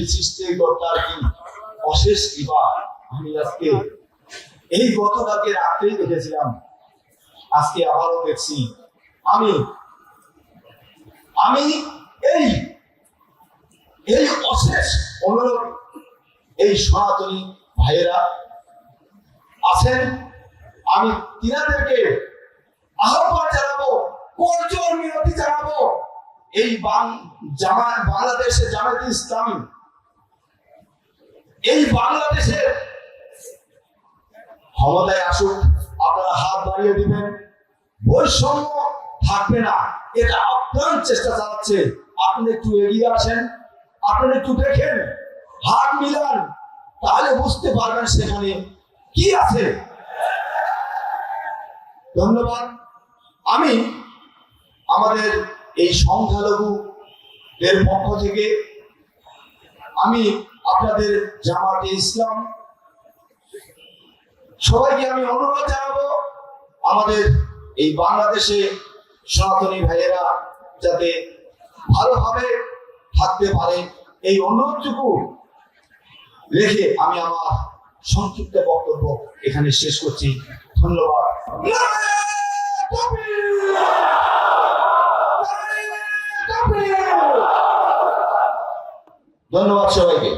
সেই সৃষ্টিকর্তার কি অশেষ কৃপা। আমি আজকে এই গতকালকে রাত্রেই দেখেছিলাম, আজকে আবারও দেখছি। আমি আমি এই এই অশেষ অনুরোধ, এই সনাতনী ভাইয়েরা আছেন, আমি তিনাদেরকে আহ্বান জানাবো, করজোড় মিনতি জানাবো, এই বাংলাদেশের জামায়াতে ইসলামী, এই বাংলাদেশের ক্ষমতায় আসুক, আপনারা হাত বাড়িয়ে দিবেন, বৈষম্য থাকবে না, এটা আপ্রাণ চেষ্টা চালাচ্ছে। আপনি একটু এগিয়ে আসেন, আপনারা একটু দেখেন, হাত মিলান, তাহলে বুঝতে পারবেন সেখানে কি আছে। ধন্যবাদ। আমি আমাদের এই সংখ্যালঘুদের পক্ষ থেকে আমি আপনাদের জামাতে ইসলাম সবাইকে আমি অনুরোধ জানাবো, আমাদের এই বাংলাদেশে সনাতনী ভাইয়েরা যাতে ভালোভাবে থাকতে পারে, এই অনুরোধটুকু রেখে আমি আমার সংক্ষিপ্ত বক্তব্য এখানে শেষ করছি। ধন্যবাদ। ধন্যবাদ সবাইকে।